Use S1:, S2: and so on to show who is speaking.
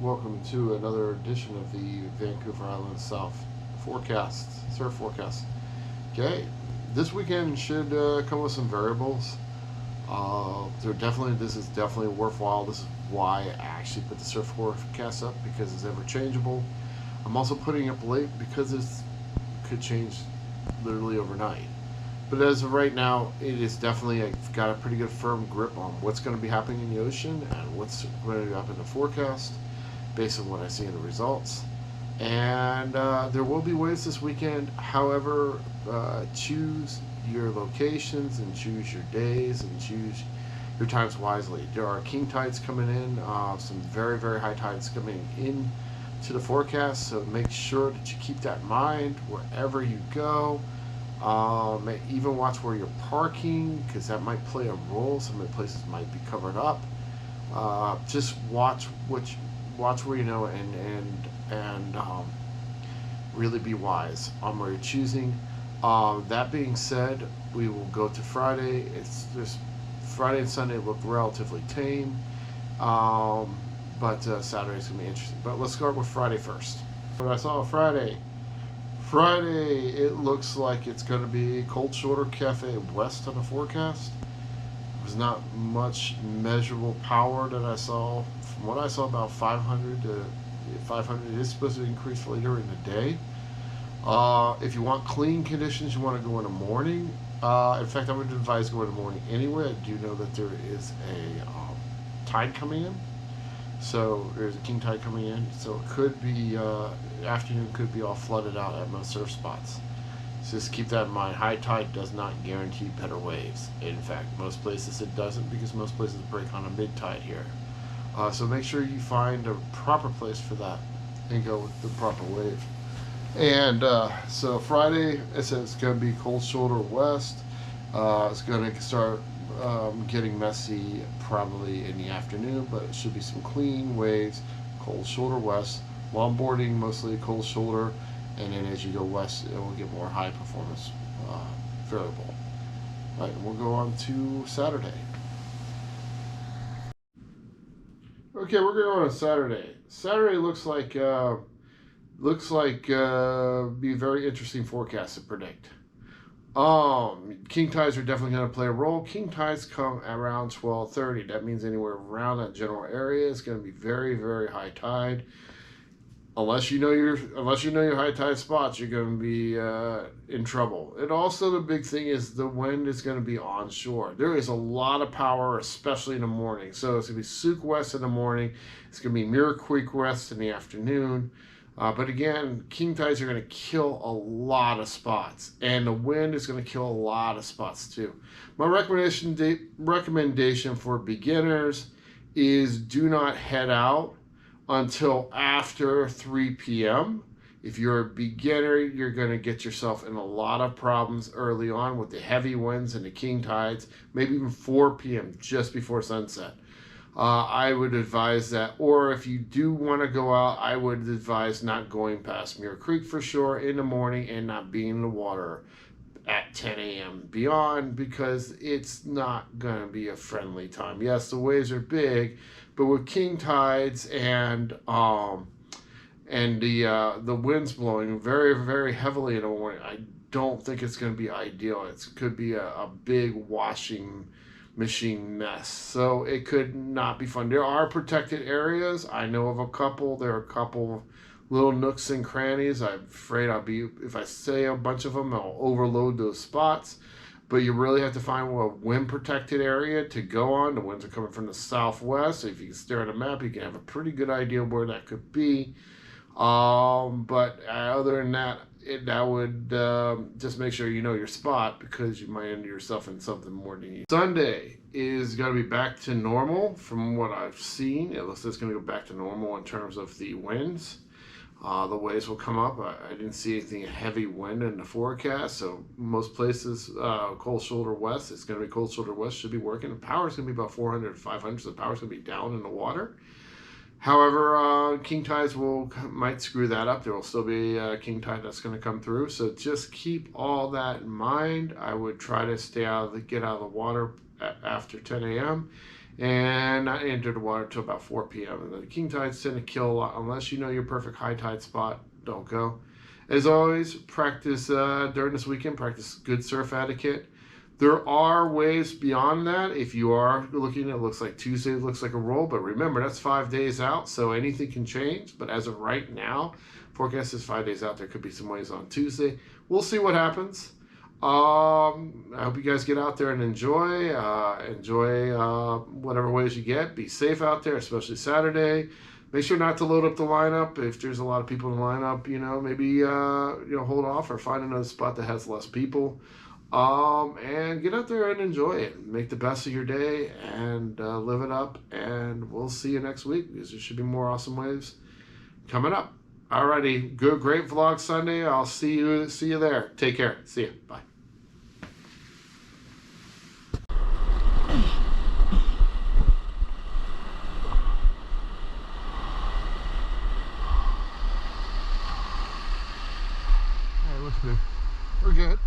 S1: Welcome to another edition of the Vancouver Island South surf forecast. Okay, this weekend should come with some variables. This is definitely worthwhile. This is why I actually put the surf forecast up because it's ever changeable. I'm also putting up late because it could change literally overnight. But as of right now, it is definitely I've got a pretty good firm grip on what's going to be happening in the ocean and what's going to be up in the forecast based on what I see in the results. And there will be waves this weekend. However, choose your locations and choose your days and choose your times wisely. There are king tides coming in, some very, very high tides coming in to the forecast. So make sure that you keep that in mind wherever you go. Even watch where you're parking because that might play a role. Some of the places might be covered up. Just watch where you know and really be wise on where you're choosing. That being said, we will go to Friday. It's just Friday and Sunday look relatively tame, but Saturday's gonna be interesting. But let's start with Friday first. What I saw Friday. Friday, it looks like it's going to be cold shoulder cafe west on the forecast. There's not much measurable power that I saw. From what I saw, about 500 to 500. It is supposed to increase later in the day. If you want clean conditions, you want to go in the morning. In fact, I would advise going in the morning anyway. I do know that there is a tide coming in. So there's a king tide coming in. So it could be afternoon could be all flooded out at most surf spots. So just keep that in mind. High tide does not guarantee better waves. In fact, most places it doesn't because most places break on a mid tide here. So make sure you find a proper place for that and go with the proper wave. And so Friday, it says it's going to be cold shoulder west. It's going to start getting messy probably in the afternoon, but it should be some clean waves, cold shoulder west, longboarding mostly cold shoulder, and then as you go west, it will get more high performance variable. Right, and we'll go on to Saturday. Okay, we're going on Saturday. Saturday looks like be a very interesting forecast to predict. King tides are definitely going to play a role. King tides come around 12:30. That means anywhere around that general area is going to be very, very high tide. Unless you know your high tide spots, you're going to be in trouble. And also the big thing is the wind is going to be onshore. There is a lot of power, especially in the morning. So it's going to be Souk West in the morning. It's going to be Mirror Creek West in the afternoon. But again, king tides are going to kill a lot of spots, and the wind is going to kill a lot of spots too. My recommendation for beginners is do not head out until after 3 p.m. If you're a beginner, you're going to get yourself in a lot of problems early on with the heavy winds and the king tides, maybe even 4 p.m. just before sunset. I would advise that, or if you do want to go out, I would advise not going past Mirror Creek for sure in the morning and not being in the water at 10 a.m. beyond because it's not going to be a friendly time. Yes, the waves are big, but with king tides and the winds blowing very, very heavily in the morning, I don't think it's going to be ideal. It could be a big washing machine mess. So it could not be fun. There are protected areas. I know of a couple. There are a couple little nooks and crannies. I'm afraid if I say a bunch of them, I'll overload those spots. But you really have to find a wind protected area to go on. The winds are coming from the southwest. So if you can stare at a map, you can have a pretty good idea where that could be. But other than that, I would just make sure you know your spot because you might end yourself in something more than you. Sunday is going to be back to normal from what I've seen. It looks like it's going to go back to normal in terms of the winds. The waves will come up. I didn't see anything heavy wind in the forecast, so most places cold shoulder west. It's going to be cold shoulder west. Should be working. The power is going to be about 400 to 500, so the power is going to be down in the water. However, king tides might screw that up. There will still be a king tide that's going to come through. So just keep all that in mind. I would try to get out of the water after 10 a.m. and not enter the water until about 4 p.m. And the king tides tend to kill a lot. Unless you know your perfect high tide spot, don't go. As always, practice during this weekend, practice good surf etiquette. There are ways beyond that. If you are looking, it looks like Tuesday looks like a roll, but remember, that's 5 days out, so anything can change. But as of right now, forecast is 5 days out. There could be some waves on Tuesday. We'll see what happens. I hope you guys get out there and enjoy whatever ways you get. Be safe out there, especially Saturday. Make sure not to load up the lineup. If there's a lot of people in the lineup, maybe hold off or find another spot that has less people. And get out there and enjoy it. Make the best of your day and live it up. And we'll see you next week, because there should be more awesome waves coming up. Alrighty, great vlog Sunday. I'll see you there. Take care. See you. Bye. Hey, what's good? We're good.